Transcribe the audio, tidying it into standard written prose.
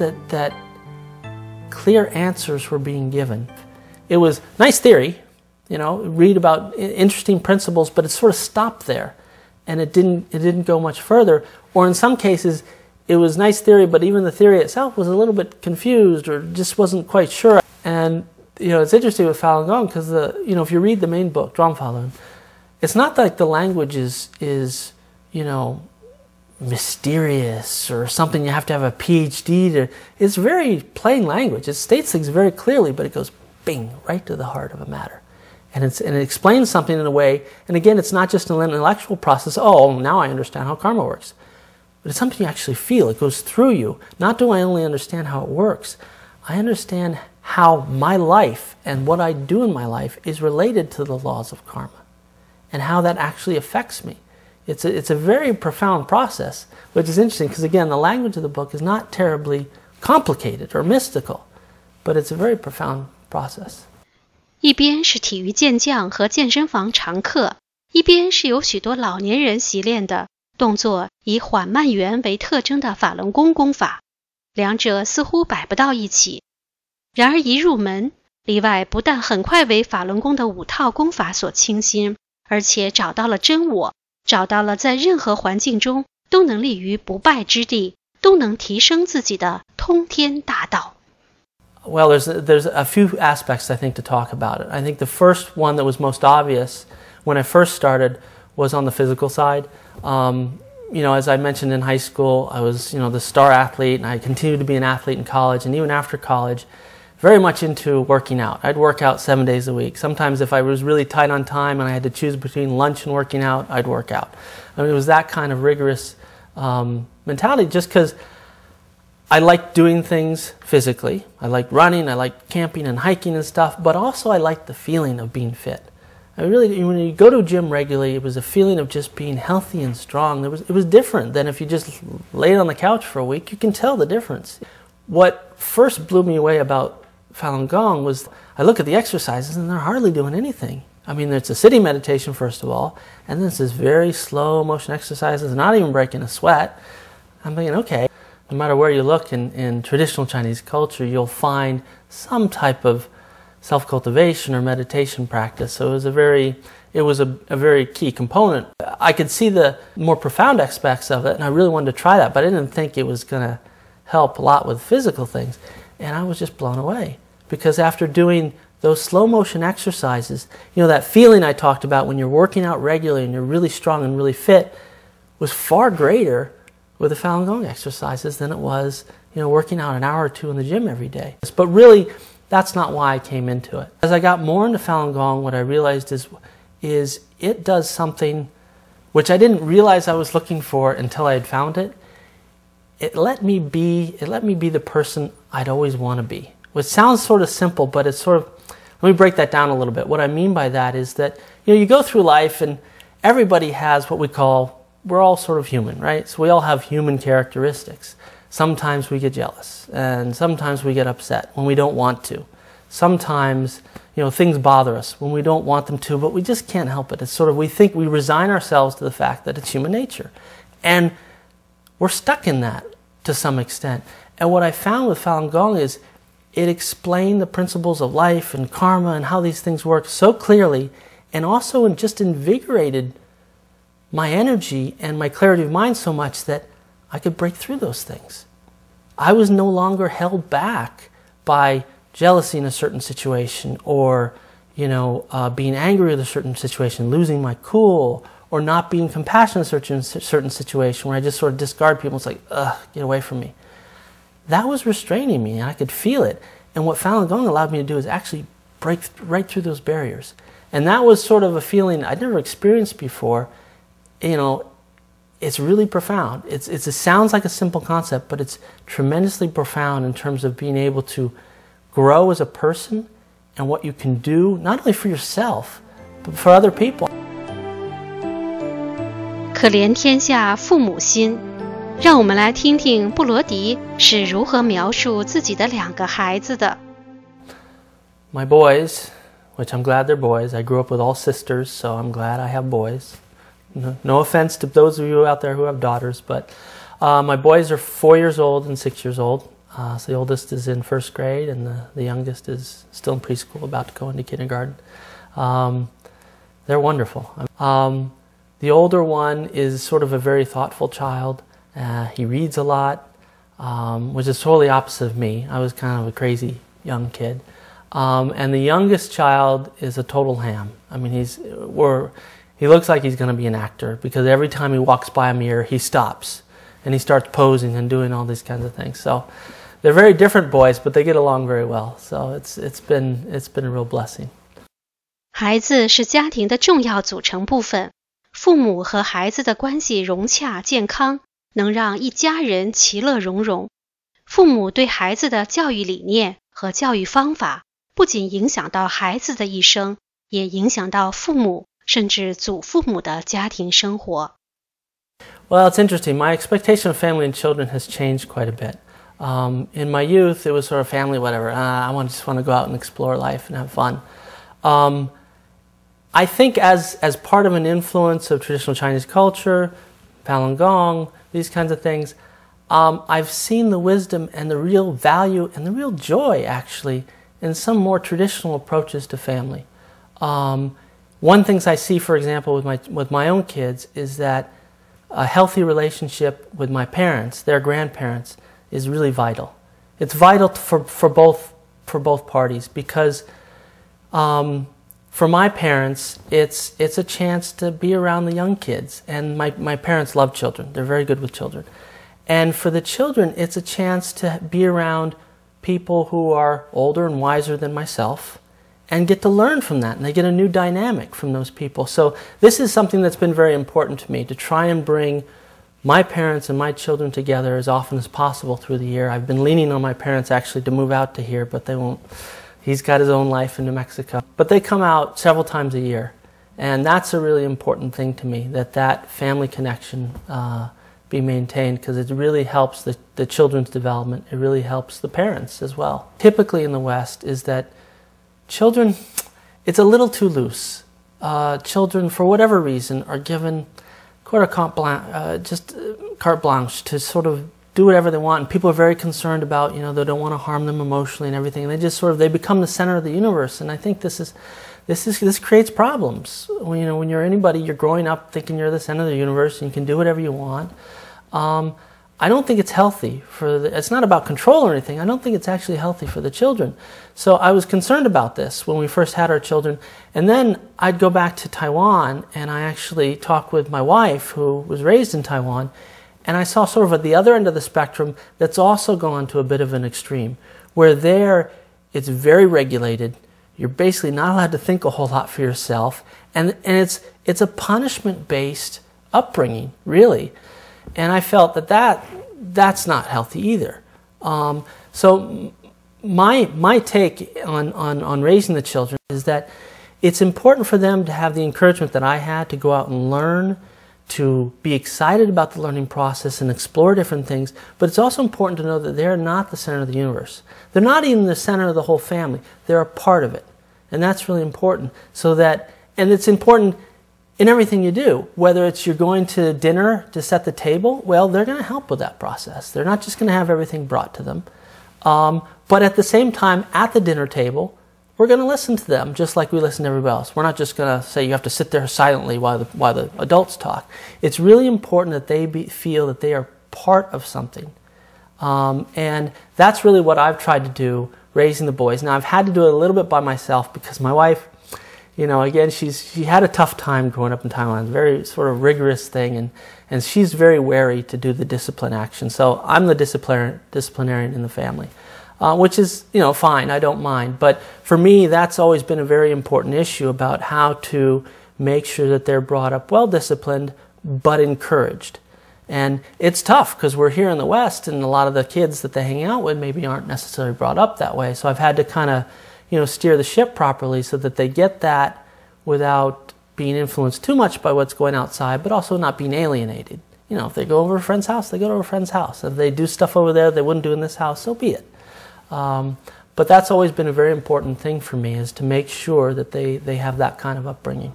that clear answers were being given. It was nice theory, you know, read about interesting principles, but it sort of stopped there, and it didn't go much further. Or in some cases, it was nice theory, but even the theory itself was a little bit confused or just wasn't quite sure. And you know, it's interesting with Falun Gong because you know, if you read the main book, Zhuang Falun, it's not like the language is you know, mysterious or something you have to have a PhD to. It's very plain language. It states things very clearly, but it goes bing right to the heart of a matter, and it explains something in a way. And again, it's not just an intellectual process. Oh, now I understand how karma works, but it's something you actually feel. It goes through you. Not do I only understand how it works, I understand how my life and what I do in my life is related to the laws of karma, and how that actually affects me. It's a very profound process, which is interesting because, again, the language of the book is not terribly complicated or mystical, but it's a very profound process. 一边是体育健将和健身房常客，一边是由许多老年人习练的动作以缓慢圆为特征的法轮功功法，两者似乎摆不到一起。然而一入门，里外不但很快为法轮功的5套功法所倾心，而且找到了真我，找到了在任何环境中都能立于不败之地，都能提升自己的通天大道。Well, there's a few aspects I think to talk about it. I think the first one that was most obvious when I first started was on the physical side. You know, as I mentioned in high school, I was, you know, the star athlete, and I continued to be an athlete in college, and even after college, very much into working out. I'd work out 7 days a week. Sometimes if I was really tight on time and I had to choose between lunch and working out, I'd work out. I mean, it was that kind of rigorous mentality just because I liked doing things physically. I liked running, I liked camping and hiking and stuff, but also I liked the feeling of being fit. I really, when you go to a gym regularly, it was a feeling of just being healthy and strong. It was different than if you just laid on the couch for a week. You can tell the difference. What first blew me away about Falun Gong was I look at the exercises and they're hardly doing anything. I mean, it's a sitting meditation first of all, and then it's this very slow motion exercises, not even breaking a sweat. I'm thinking, okay, no matter where you look in traditional Chinese culture, you'll find some type of self-cultivation or meditation practice. So it was a very key component. I could see the more profound aspects of it, and I really wanted to try that, but I didn't think it was going to help a lot with physical things. And I was just blown away because after doing those slow motion exercises, you know, that feeling I talked about when you're working out regularly and you're really strong and really fit was far greater with the Falun Gong exercises than it was, you know, working out an hour or two in the gym every day. But really, that's not why I came into it. As I got more into Falun Gong, what I realized is it does something which I didn't realize I was looking for until I had found it. It let me be the person I'd always want to be. Which sounds sort of simple, but it's sort of, let me break that down a little bit. What I mean by that is that, you know, you go through life and everybody has what we call, we're all sort of human, right? So we all have human characteristics. Sometimes we get jealous, and sometimes we get upset when we don't want to. Sometimes, you know, things bother us when we don't want them to, but we just can't help it. It's sort of, we think we resign ourselves to the fact that it's human nature. And we're stuck in that to some extent. And what I found with Falun Gong is it explained the principles of life and karma and how these things work so clearly, and also just invigorated my energy and my clarity of mind so much that I could break through those things. I was no longer held back by jealousy in a certain situation, or, you know, being angry with a certain situation, losing my cool, or not being compassionate in a certain situation where I just sort of discard people. It's like, ugh, get away from me. That was restraining me, and I could feel it. And what Falun Gong allowed me to do is actually break right through those barriers. And that was sort of a feeling I'd never experienced before. You know, it's really profound. It sounds like a simple concept, but it's tremendously profound in terms of being able to grow as a person and what you can do, not only for yourself, but for other people. 可怜天下父母心，让我们来听听布罗迪是如何描述自己的2个孩子的。My boys, which I'm glad they're boys. I grew up with all sisters, so I'm glad I have boys. No offense to those of you out there who have daughters, but my boys are 4 years old and 6 years old. So the oldest is in first grade, and the youngest is still in preschool, about to go into kindergarten. They're wonderful. The older one is sort of a very thoughtful child. He reads a lot, which is totally opposite of me. I was kind of a crazy young kid. And the youngest child is a total ham. I mean, he looks like he's going to be an actor, because every time he walks by a mirror, he stops and he starts posing and doing all these kinds of things. So they're very different boys, but they get along very well. So it's been a real blessing. 孩子是家庭的重要组成部分，父母和孩子的关系融洽健康，能让一家人其乐融融。父母对孩子的教育理念和教育方法，不仅影响到孩子的一生，也影响到父母甚至祖父母的家庭生活。Well, it's interesting. My expectation of family and children has changed quite a bit. In my youth, it was sort of family, whatever. I just want to go out and explore life and have fun. I think as part of an influence of traditional Chinese culture, Falun Gong, these kinds of things, I've seen the wisdom and the real value and the real joy, actually, in some more traditional approaches to family. One thing I see, for example, with my own kids, is that a healthy relationship with my parents, their grandparents, is really vital. It's vital for both parties, because for my parents, it's a chance to be around the young kids, and my parents love children. They're very good with children. And for the children, it's a chance to be around people who are older and wiser than myself, and get to learn from that, and they get a new dynamic from those people. So this is something that's been very important to me, to try and bring my parents and my children together as often as possible through the year. I've been leaning on my parents actually to move out to here, but they won't. He's got his own life in New Mexico. But they come out several times a year, and that's a really important thing to me, that family connection be maintained, because it really helps the children's development. It really helps the parents as well. Typically in the West is that children, it's a little too loose. Children, for whatever reason, are given just carte blanche to sort of do whatever they want, and people are very concerned about, they don't want to harm them emotionally and everything, and they just they become the center of the universe. And I think this creates problems. When you're anybody, you're growing up thinking you're the center of the universe and you can do whatever you want. I don't think it's healthy it's not about control or anything. I don't think it's actually healthy for the children. So I was concerned about this when we first had our children. And then I'd go back to Taiwan, and I actually talked with my wife, who was raised in Taiwan, and I saw sort of at the other end of the spectrum that's also gone to a bit of an extreme, where there it's very regulated. You're basically not allowed to think a whole lot for yourself, and it's a punishment-based upbringing, really. And I felt that's not healthy either. So my take on raising the children is that it's important for them to have the encouragement that I had, to go out and learn, to be excited about the learning process and explore different things. But it's also important to know that they're not the center of the universe. They're not even the center of the whole family. They're a part of it. And that's really important. And it's important in everything you do, whether it's you're going to dinner to set the table, well, they're going to help with that process. They're not just going to have everything brought to them. But at the same time, at the dinner table, we're going to listen to them just like we listen to everybody else. We're not just going to say you have to sit there silently while the adults talk. It's really important that they feel that they are part of something. And that's really what I've tried to do, raising the boys. Now, I've had to do it a little bit by myself, because my wife, again, she had a tough time growing up in Taiwan. It's a very sort of rigorous thing, and she's very wary to do the discipline action. So I'm the disciplinarian in the family, which is, fine. I don't mind. But for me, that's always been a very important issue, about how to make sure that they're brought up well-disciplined, but encouraged. And it's tough, because we're here in the West, and a lot of the kids that they hang out with maybe aren't necessarily brought up that way. So I've had to kind of steer the ship properly, so that they get that without being influenced too much by what's going outside, but also not being alienated. If they go over a friend's house, they go to a friend's house. If they do stuff over there they wouldn't do in this house, so be it. But that's always been a very important thing for me, is to make sure that they have that kind of upbringing.